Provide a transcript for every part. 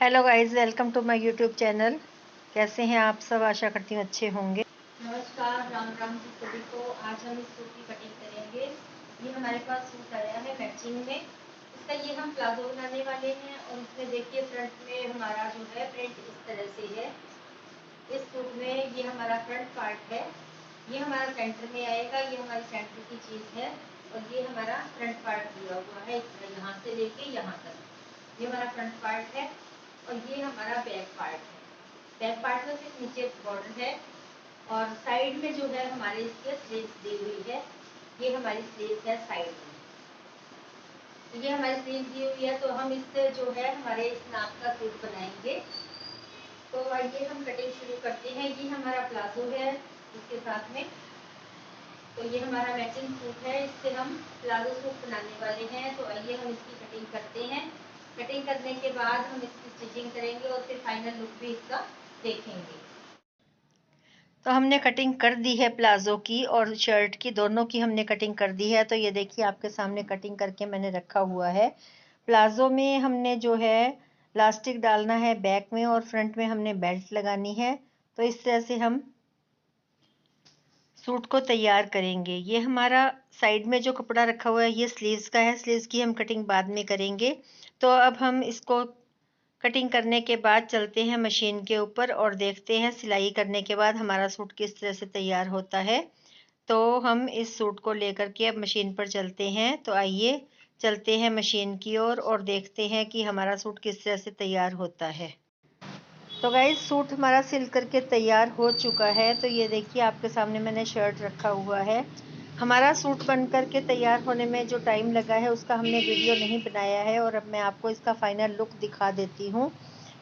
Hello guys, welcome to my YouTube channel. कैसे हैं आप सब? आशा करती हूँ अच्छे होंगे। नमस्कार, राम राम जी सभी को। आज हम इस सूट की कटिंग करेंगे। ये हमारे पास सूट आया है मैचिंग में। इसका ये हम प्लाजो बनाने वाले हैं और इसमें देखिए फ्रंट में हमारा जो है प्रिंट इस तरह से है। इस सूट में ये हमारा फ्रंट पार्ट है, ये हमारा सेंटर में आएगा, ये हमारी सेंटर की चीज़ है और ये हमारा फ्रंट पार्ट दिया हुआ है इस तरह यहाँ से लेके यहाँ तक। ये हमारा फ्रंट पार्ट है और ये हमारा बैक पार्ट है। बैक पार्ट में सिर्फ नीचे बॉर्डर है और साइड में जो है हमारे इसके स्लीव्स दी हुई है। ये हमारी स्लीव्स है साइड में, तो ये हमारी स्लीव्स दी हुई है। तो हम इससे जो है हमारे इस नाप का सूट बनाएंगे। तो आइए हम कटिंग शुरू करते हैं। ये हमारा प्लाजो है इसके साथ में, तो ये हमारा मैचिंग सूट है, इससे हम प्लाजो सूट बनाने वाले हैं। तो आइए हम इसकी कटिंग करते हैं। कटिंग करने के बाद हम इसकी स्टिचिंग करेंगे और फिर फाइनल लुक भी इसका देखेंगे। तो हमने कटिंग कर दी है प्लाजो की और शर्ट की, दोनों की हमने कटिंग कर दी है। तो ये देखिए आपके सामने कटिंग करके मैंने रखा हुआ है। प्लाजो में हमने जो है इलास्टिक डालना है बैक में और फ्रंट में हमने बेल्ट लगानी है। तो इस तरह से हम सूट को तैयार करेंगे। ये हमारा साइड में जो कपड़ा रखा हुआ है ये स्लीव्स का है। स्लीव्स की हम कटिंग बाद में करेंगे। तो अब हम इसको कटिंग करने के बाद चलते हैं मशीन के ऊपर और देखते हैं सिलाई करने के बाद हमारा सूट किस तरह से तैयार होता है। तो हम इस सूट को लेकर के अब मशीन पर चलते हैं। तो आइए चलते हैं मशीन की ओर और देखते हैं कि हमारा सूट किस तरह से तैयार होता है। तो गाइस, सूट हमारा सिल करके तैयार हो चुका है। तो ये देखिए आपके सामने मैंने शर्ट रखा हुआ है। हमारा सूट बन करके तैयार होने में जो टाइम लगा है उसका हमने वीडियो नहीं बनाया है और अब मैं आपको इसका फाइनल लुक दिखा देती हूँ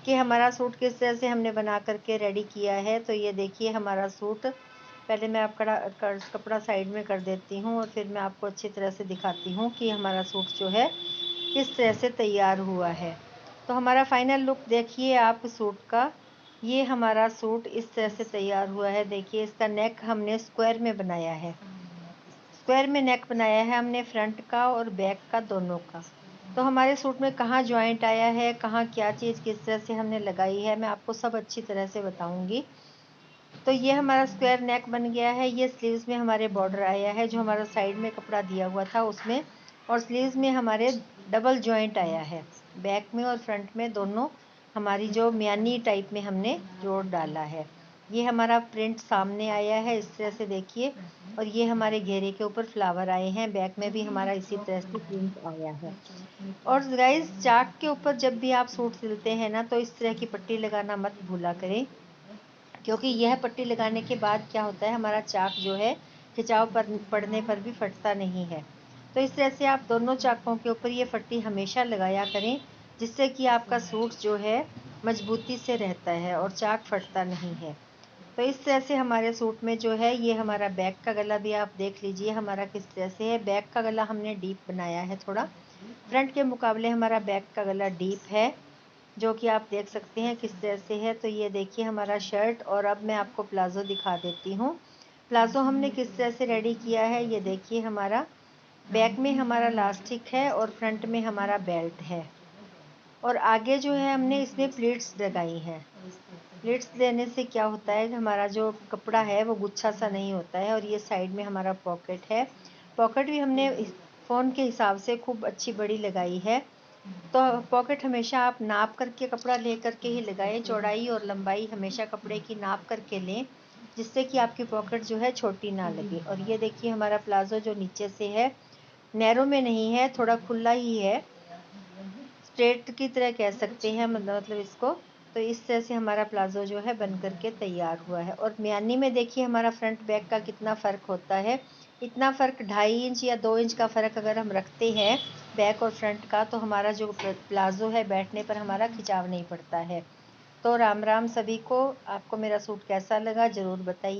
कि हमारा सूट किस तरह से हमने बना करके रेडी किया है। तो ये देखिए हमारा सूट, पहले मैं आपका कपड़ा साइड में कर देती हूँ और फिर मैं आपको अच्छी तरह से दिखाती हूँ कि हमारा सूट जो है किस तरह से तैयार हुआ है। तो हमारा फाइनल लुक देखिए आप सूट का। ये हमारा सूट इस तरह से तैयार हुआ है। देखिए इसका नेक हमने स्क्वायर में बनाया है। स्क्वायर में नेक बनाया है हमने फ्रंट का और बैक का दोनों का। तो हमारे सूट में कहाँ जॉइंट आया है, कहाँ क्या चीज़ किस तरह से हमने लगाई है, मैं आपको सब अच्छी तरह से बताऊंगी। तो ये हमारा स्क्वायर नेक बन गया है। ये स्लीव्स में हमारे बॉर्डर आया है जो हमारा साइड में कपड़ा दिया हुआ था उसमें, और स्लीव्स में हमारे डबल जॉइंट आया है। बैक में और फ्रंट में दोनों हमारी जो म्यानी टाइप में हमने जोड़ डाला है। ये हमारा प्रिंट सामने आया है इस तरह से देखिए, और ये हमारे घेरे के ऊपर फ्लावर आए हैं। बैक में भी हमारा इसी तरह से प्रिंट आया है। और गाइस, चाक के ऊपर जब भी आप सूट सिलते हैं ना तो इस तरह की पट्टी लगाना मत भूला करें, क्योंकि यह पट्टी लगाने के बाद क्या होता है, हमारा चाक जो है खिंचाव पड़ने पर भी फटता नहीं है। तो इस तरह से आप दोनों चाकों के ऊपर ये पट्टी हमेशा लगाया करें, जिससे कि आपका सूट जो है मजबूती से रहता है और चाक फटता नहीं है। तो इस तरह से हमारे सूट में जो है, ये हमारा बैक का गला भी आप देख लीजिए हमारा किस तरह से है। बैक का गला हमने डीप बनाया है थोड़ा, फ्रंट के मुकाबले हमारा बैक का गला डीप है, जो कि आप देख सकते हैं किस तरह से है। तो ये देखिए हमारा शर्ट, और अब मैं आपको प्लाजो दिखा देती हूँ। प्लाजो हमने किस तरह से रेडी किया है, ये देखिए हमारा बैक में हमारा लास्टिक है और फ्रंट में हमारा बेल्ट है, और आगे जो है हमने इसमें प्लीट्स लगाई हैं। प्लीट्स लेने से क्या होता है कि हमारा जो कपड़ा है वो गुच्छा सा नहीं होता है। और ये साइड में हमारा पॉकेट है। पॉकेट भी हमने फ़ोन के हिसाब से खूब अच्छी बड़ी लगाई है। तो पॉकेट हमेशा आप नाप करके कपड़ा ले करके ही लगाएं। चौड़ाई और लंबाई हमेशा कपड़े की नाप करके लें, जिससे कि आपकी पॉकेट जो है छोटी ना लगे। और ये देखिए हमारा प्लाजो जो नीचे से है, नैरो में नहीं है, थोड़ा खुला ही है, स्ट्रेट की तरह कह सकते हैं मतलब इसको। तो इस तरह से हमारा प्लाजो जो है बन करके तैयार हुआ है। और म्यानी में देखिए हमारा फ्रंट बैक का कितना फ़र्क होता है। इतना फ़र्क 2.5 इंच या 2 इंच का फ़र्क अगर हम रखते हैं बैक और फ्रंट का, तो हमारा जो प्लाजो है बैठने पर हमारा खिंचाव नहीं पड़ता है। तो राम राम सभी को। आपको मेरा सूट कैसा लगा ज़रूर बताइए।